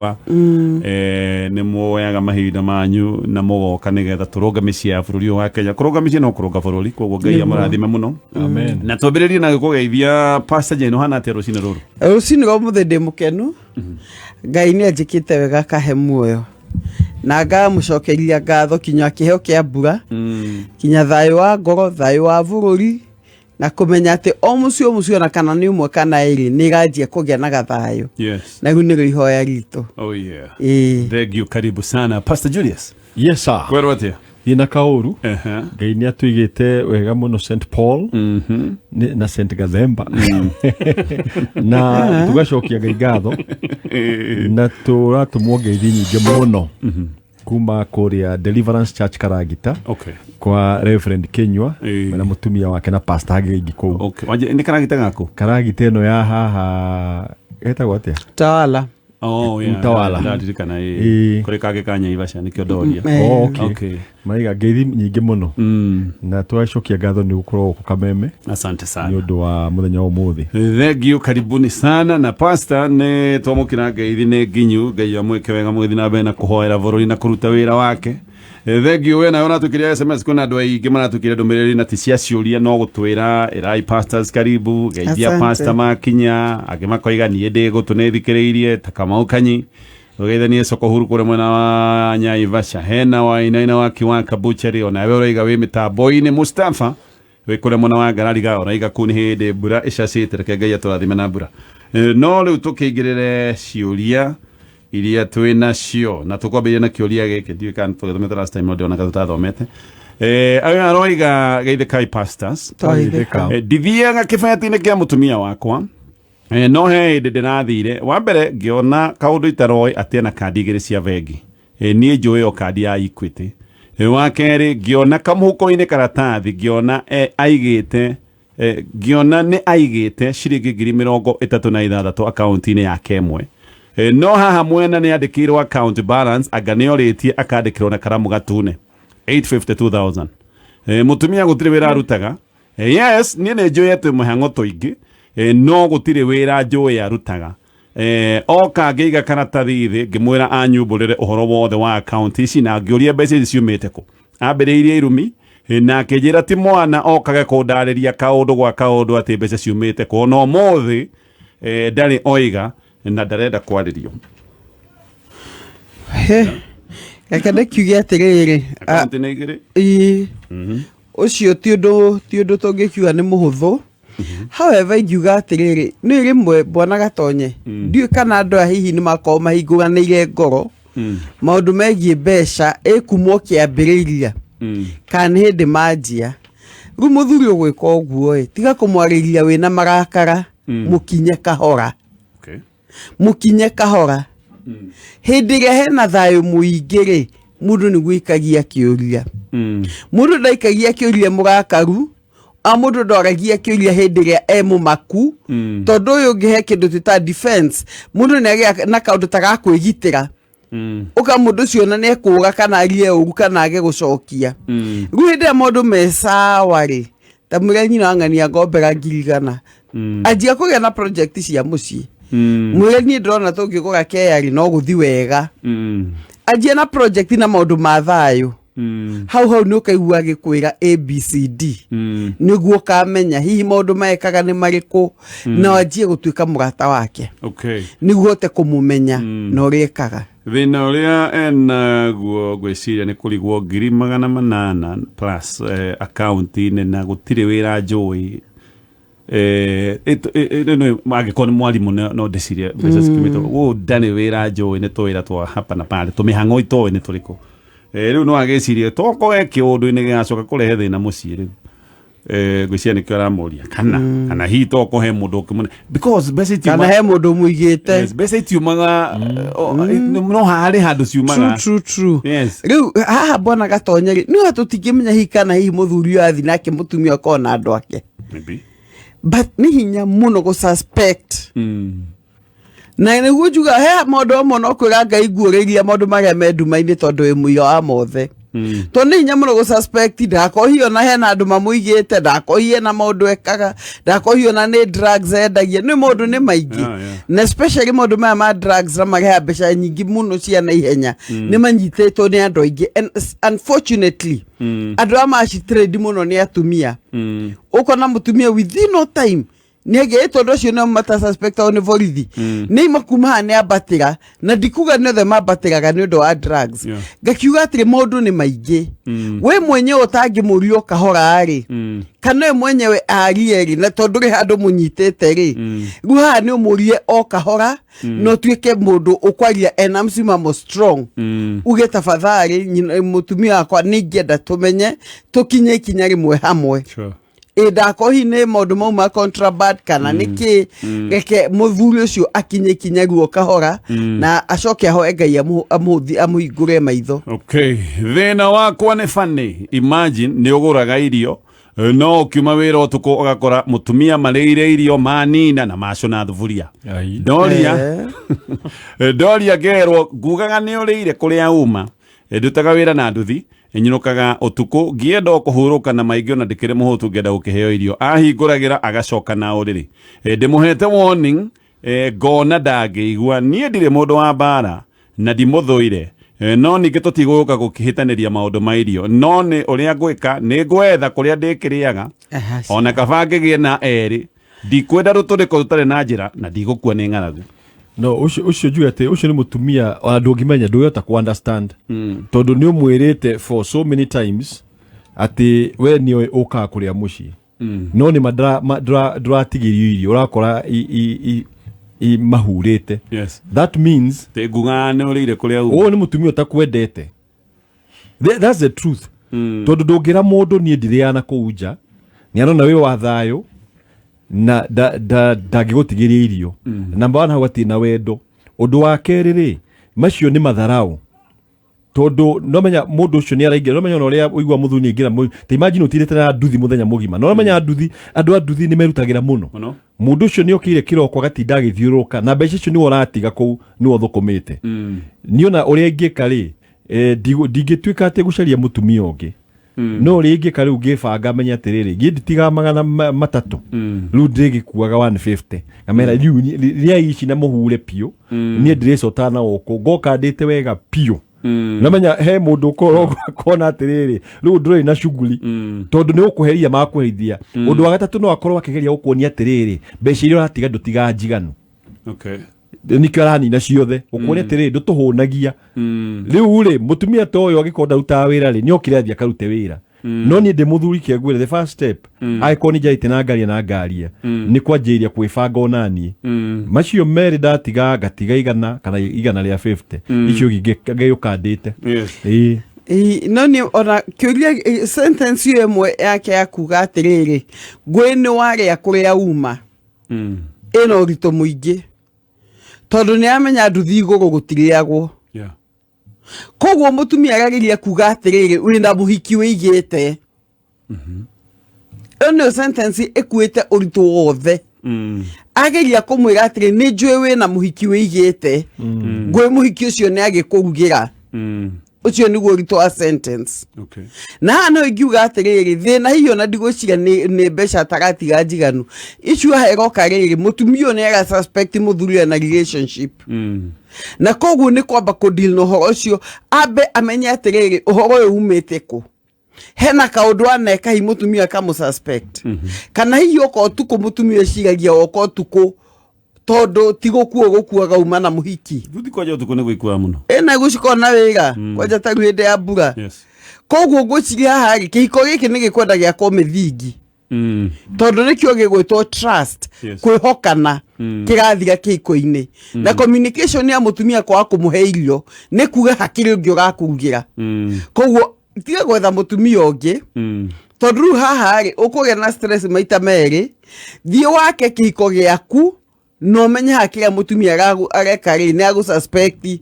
nä mwoyaga mahinda manyu na mũgoka nä getha tå rå mĩciĩ ya bũrũri wa Kenya kå rå mĩciĩ no kå rå bũrũri koguo Ngai amũrathime mũno na twambĩrĩrie na gũkũgeithia Pastor Jane hana atĩa rũcinĩ rũrũ rũcinĩ rwa mũthĩ ndĩ mũkenu Ngai nĩ anjĩkĩte wega kahe muoyo na ngamũcokeria ngatho kinya kĩheo kĩa mbura kinya thayũ wa ngoro thayũ wa bũrũri na kũmenya atĩ o mũciĩ na kana nĩ ũmwe kana ĩrĩ nĩ iranjia kũgĩa na gathayũ na rĩu nĩrĩo ihoya ritũ. Thank you, karibu sana Pastor Julius. Yes sir. Kwero atia ina kauru Ngai nĩ atũigĩte wega mũno St Paul na St Gathemba na tugacokia Ngai ngatho na tũratũmwo ngeithi nyingĩ mũno kuma kũrĩa Deliverance Church Karagita kwa Reverend Kenywa na mũtumia wake na pastor Hagengi kũu. Nĩ Karagita gako? Karagita ĩno ya haha etagwo atĩa? Tawala. Tawala. Ndaririkana kũrĩ kage ka Naivasha nĩkĩo ndoria. Maiga ngeithi nyingĩ mũno na twacokia ngatho nĩ gũkorwo Kameme. Asante sana nĩ ũndũ wa mũthenya ũmũthĩ. Thank you, karibuni sana na pastor nĩ twamũkĩra ngeithi nĩ nginyu Ngai amwĩke wega mũgĩthi na mbere na kũhoera bũrũri na kũruta wĩra wake. Thank you we nayo natũkĩria SMS kuna andũ aingĩ maratũkĩria ndũmĩrĩri na ti cia ciũria no gũtwĩra erai pastors karibu geithia pastor makinya akĩmakoiga niĩ ndĩ gũtũnĩthikĩrĩirie ta Kamau Kanyi ũgeithanie soko huru kũrĩ mwena wa Naivasha hena wa ina wa Kiwaka Butchery ona we ũraiga wĩ mĩtambo-inĩ Mustafa wĩ kũrĩ mwena wa Garariga ũraiga kũu nĩ hĩndĩ mbura ĩcacĩte reke Ngai atũrathime na mbura no rĩu tũkĩingĩrĩre ciũria iria twina cio na tukwambĩrĩria na kĩũria gĩkĩ ndiũĩ kana tũgĩthomete last time ndio na tutathomete aroiga geithĩkai pastors ndithiaga kĩbeti-inĩ kĩa mũtumia wakwa no he hĩndĩ ndĩrathire wa mbere ngĩona kaũndũ itaroĩ atĩ na kandi igĩrĩ cia bengi niĩ njũĩ o kandi ya Equity wa kerĩ ngĩona kamũhuko-inĩ karatathi ngĩona aigĩte ngĩona nĩ aigĩte ciringi 36,000 akaunti-inĩ yake ĩmwe no haha mwena nĩ andĩkĩirwo account balance anga nĩ orĩtie akandĩkĩrwo na karamu gatune 852,000 mũtumia gũtirĩ wĩra arutaga yes niĩ nĩ njũĩ atĩ mũhang'o tũingĩ no gũtirĩ wĩra njũĩ arutaga oka ngĩiga karatathi thĩ ngĩmwĩra anyumbũrĩre ũhoro wothe wa account ici na ngĩũria mbeca ici ciumĩte kũ ambĩrĩirie irumi na akĩnjĩra ti mwana okage kũndarĩria kaũndũ gwa kaũndũ atĩ mbeca ciumĩte kũ no ũmũthĩ ndarĩ oiga na ndarenda kwarĩrio reke ndĩkiuge atĩrĩrĩ akaunti nĩ igĩrĩ ũcio ti ũndũ tũngĩkiuga nĩ mũhũthũ however ingiuga atĩrĩrĩ nĩ rĩmwe Bwana Gatonye ndiũĩ kana andũ aya hihi nĩ makorwo mahingũranĩire ngoro maũndũ megiĩ mbeca ĩkumwo kĩambĩrĩria kana nĩ hĩndĩ manjia rĩu mũthuri ũgwĩka ũguo tiga kũmwarĩria wĩna marakara mũkinye kahora mũkinye kahora hĩndĩ ĩrĩa hena thayũ mũingĩ-rĩ mũndũ nĩ gwĩkagia kĩũria mũndũ ndaikagia kĩũria mũrakaru mũndũ ndoragia kĩũria hĩndĩ ĩrĩa mũmaku tondũ ũyũ ũngĩ he kĩndũ twĩta defense mũndũ nĩ agĩa na kaũndũ ta gakwĩgitĩra ũka mũndũ ũcio na nĩ ekũũra kana arie ũru kana age gũcokia rĩu hĩndĩ ĩrĩa maũndũ me sawa-rĩ ta mwĩre nyina wang'ania ngombera 100,000 anjia kũgĩa na project cia mũciĩ mwĩre niĩ ndĩrona tũngĩgũra kearĩ no gũthi wega anjia na project na maũndũ ma thayũ hau nĩ ũkaigua gĩkwĩra ABCD nĩguo kamenya hihi maũndũ maekaga nĩ marĩkũ na anjie gũtuĩka mũrata wake nĩguo hote kũmũmenya na ũrĩa ekaga thĩna ũrĩa enaguo ngwĩciria nĩ kũrigwo 800,000 plus akaunti-inĩ na gũtirĩ wĩra njũĩ angĩkorwo nĩ mwarimũ no ndĩcirie mbeca cikiumĩte ndarĩ wĩra njũĩ nĩ tũwĩra twa hapa na pale tũmĩhang'o itoĩ nĩ tũrĩkũ rĩu no agĩcirie toko eke ũndũ-inĩ gĩgacoka kũrehe thĩna mũciĩ rĩu ngwĩciria nĩkĩo aramũria kana hihi toko he mũndũ ũkĩmũne because mbeca itiumaga kana he mũndũ mũigĩte mbeca itiumaga no harĩ handũ ciumaga true rĩu haha Bwana Gatonye nĩ tũtingĩmenya hihi kana hihi mũthuri ũyũ athi nake mũtumia ũkorwo na andũ ake but nĩ hinya mũno gũsuspect na nĩguo njuga he maũndũ amwe no kwĩra Ngai guũrĩria maũndũ marĩa me nduma-inĩ tondũ wĩ mũiga wa mothe to nĩ hinya mũno gũ-suspect ndakohio na hena andũ mamũigĩte ndakohie na maũndũ ekaga ndakohio na nĩ drugs endagia nĩ maũndũ nĩ maingĩ na especially maũndũ maya ma drugs na mareha mbeca nyingĩ mũno cia na ihenya nĩ manyitĩtwo nĩ andũ aingĩ and unfortunately andũ a macitrade mũno nĩ atumia ũkona mũtumia within no time nĩge tondu ũcio no mata suspect on borithi nĩ imakuma ha nĩ ambatĩra na ndikuga nĩ othe mambatĩraga nĩ ũndũ wa drugs ngakiuga atĩrĩ maũndũ nĩ maingĩ we mwenyewe ũtangĩmũrio kahora rĩ kana we mwenyewe arieri na tondu rĩ handũ mũnyitĩte rĩ rĩu haha nĩ ũmũrie o kahora no tuĩke mũndũ ũkwaria ena msimamo strong uge tafadhali mũtumia wakwa nĩ ingĩenda tũmenye tũkinye ikinya rĩmwe hamwe ndakohi nĩ maũndũ mau ma contraband kana nĩkĩ reke mũthuri ũcio akinye ikinya ruo kahora na acoke ahoe Ngai amũhingũre maitho. Okay, thĩna wakwa nĩ funny. Imagine nĩ ũgũraga irio no ũkiuma wĩra ũtukũ ũgakora mũtumia marĩire irio manina na macona thuburia ndoria ngerwo ngugaga nĩ ũrĩire kũrĩa uma ndutaga wĩra na nduthi nyinokaga utuko ngienda kuhuruka na maingĩ na ndikire muhutu ngenda gukiheo irio ahinguragira agacoka na uriri ndimuhete warning ngona ndangĩigua niĩ ndirĩ mũndũ wa bara na ndimũthũire no ningĩ tũtigũka gũkĩhĩtanĩria maũndũ ma irio no nĩ ũrĩa ngwĩka nĩ ngwetha kũrĩa ndĩkĩrĩaga ona kaba ngĩgĩe na erĩ ndikwenda rũtũrĩko rũtarĩ na njĩra na ndigũkua nĩ ng'aragu. No ucio njuga ati ucio ni mutumia ona ndũngĩmenya ndũyota ku understand tondu ni umwirite for so many times ati we ni ũka kũrĩa muciĩ no ni ndũratigirio irio urakora i mahurite. Yes, that means te ngugane ũrĩire kũrĩa ni mutumia utakwendete. That's the truth. Tondu ndũngĩra mũndũ ni ndirĩana kũu nja ni arona we wa thayũ na ndangĩgũtigĩria irio number 1 hagati na wendo ũndũ wa kerĩ rĩ macio nĩ matharau tondu no menya mũndũ ũcio nĩ araingĩra no menya ũrĩa ũigua mũthuni ingĩra te imagine ũtirĩte na nduthi mũthenya mũgima no menya nduthi andũ a nduthi nĩ merutagĩra mũno mũndũ ũcio nĩ okĩire kĩroko gatinda agĩthiũrũka na mbeca icio nĩ ũratiga kũu nĩ ũthũkũmĩte niona ũrĩa ingĩka rĩ ndingĩtuĩka atĩ gũcaria mũtumia ũngĩ no rĩngĩ ka rĩu ngĩbanga menya atĩrĩrĩ ngĩnditiga magana matatũ rĩu ndĩgĩkuaga 150 ngamera rĩu rĩa ici na mũhure piũ niĩ ndĩrĩcota na ũkũ ngoka ndĩte wega piũ na menya he mũndũ kona atĩrĩrĩ rĩu ndũrĩ na shughuli tondũ nĩ ũkũheria makũheithia ũndũ wa gatatũ no akorwo akĩgeria gũkuonia atĩrĩrĩ mbeca iria ũratiga ndũtiga njiganu. Okay, nikio aranina ciothe ukuone atĩrĩrĩ ndũtũhũnagia rĩu rĩ mũtumia to ũyũ agĩkorwo ndarutaga wĩra rĩ nĩ okire athia karute wĩra no niĩ ndĩ mũthuri kĩngwĩre the first step agĩkorwo nĩ njarĩte na ngaria na ngaria nĩ kwanjĩrĩria kwĩbanga onaniĩ macio merĩ ndatiga ngatiga igana kana igana rĩa 50 icio ngĩũkandĩte. No ni ona kĩũria sentence ĩmwe yake ya kuga atĩrĩrĩ ngwĩ nĩ warĩa kũrĩa uma ĩna ũritũ mũingĩ tondu nĩ amenya nduthi igũrũ gũtirĩagwo koguo mũtumia arageria kuga atĩrĩrĩ wĩna mũhiki wĩigĩte ĩno sentence ĩkuĩte ũritũ wothe ageria kũmwĩra atĩrĩ nĩ njũĩ wĩna mũhiki wĩigĩte ngwĩ mũhiki ũcio nĩ agĩkũrugĩra ucio niguo ũritũ wa sentence. Okay, na no ingiuga atĩrĩrĩ thĩna hiyo na ndigwĩciria nĩ mbeca taratiga njiganu icio heroka rĩrĩ mũtumia nĩ aga suspect mũthuri na relationship na koguo nĩ kwamba kũdeal na ũhoro ũcio ambe amenye atĩrĩrĩ ũhoro ũyũ umĩte kũ hena kaũndũ aneka hi mũtumia kamũsuspect kana hihi oko tukũ mũtumia ciragia oko tukũ tondu tigũkuaga uma na mũhiki nduthi kwaja ũtukũ nĩ gwĩkua mũno ena gũcikona wĩra kwaja ta hĩndĩ ya mbura. Koguo ngwĩciria haha kĩhiko gĩkĩ nĩ gĩkwenda gĩa komĩthingi tondu nĩkĩo gĩgwĩtwo trust kwĩhokana kĩrathira kĩhiko-inĩ na communication ya mũtumia kwaga kũmũhe irio nĩ kuga hakiri ũngĩ ũgakũrugĩra koguo tiga gwetha mũtumia ũngĩ tondu rĩu haha ũkũgĩa na stress maita merĩ thiĩ wake kĩhiko gĩaku no menya hakira mũtumia areka rĩ nĩ agũsuspect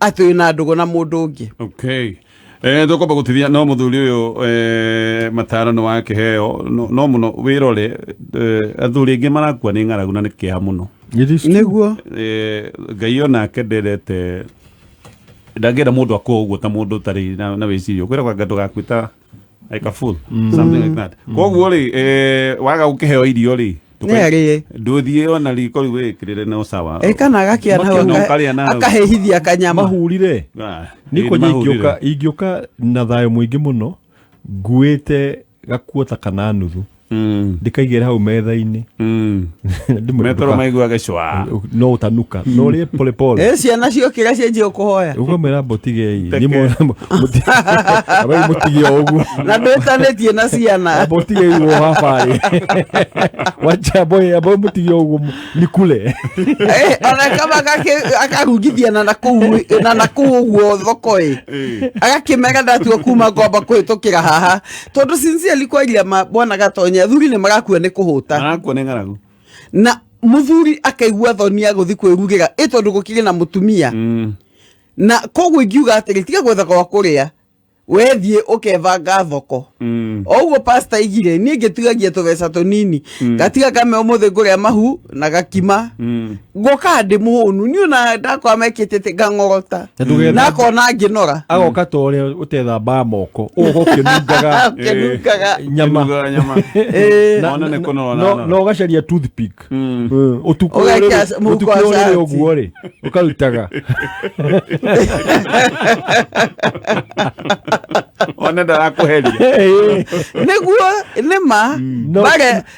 atĩ na ndũgũ na mũndũ ũngĩ. Okay, tũkwamba gũtithia no mũthuri ũyũ matarano wake heo no mũno wĩrore athuri aingĩ marakua nĩ ng'aragu na nĩ kĩeha mũno nĩguo Ngai onake nderete ndangĩenda mũndũ akwo ũguo ta mũndũ ũtarĩ na wĩciria kwĩra kwa ngandũ gakwĩta like a fool something like that koguo rĩ waga gũkĩheo irio rĩ ndũthiĩ ona riko rĩu wĩkĩrĩre no sawa kana agakĩana hau akahehithia kanyama mahurire nĩko ingĩũka na thayũ mũingĩ mũno nguĩte gakuota kana nuthu ndikaigĩre hau metha-inĩ metoro maiguage cwa no utanuka no rĩe pole pole ciana ciokĩra cianjie kũhoya ũkamwĩra mũtigei mũtige ũguo na ndwĩtanĩtie na ciana mũtigei wo habarĩ wacha boy mũtige ũguo nikule ona kama akarungithia na nakũu ũguo thoko-ĩ agakĩmera ndatua kuma ngomba kũhĩtũkĩra haha tondũ sincerely kwaria bwana Gatonya athuri nĩ marakua nĩ kũhũta marakua nĩ ng'aragu na mũthuri akaigua thoni ya gũthi kwĩrugĩra tondũ gũkĩrĩ na mũtumia na koguo ingiuga atĩrĩ tiga gwetha gwa kũrĩa wethiĩ ũkebanga thoko o ũguo pastor igire niĩ ngĩtigagia tũbeca tũnini gatiga kame ũmũthĩ ngũrĩa mahu na gakima ngoka ndĩ mũhũnu niĩ ona ndakwa mekĩtĩte ngang'orota na akona ngĩnora agoka ta ũrĩa ũtethamba moko ũgũkĩnungaga nyama no ũgacaria toothpick ũtukũ ũrĩa ũguo rĩ ũkarutaga ona ndarakũheria nĩguo nĩma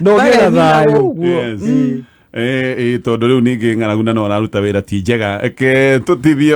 nogĩra thayũ tondũ rĩu ningĩ ng'aragu na no araruta wĩra ti njega tũtithie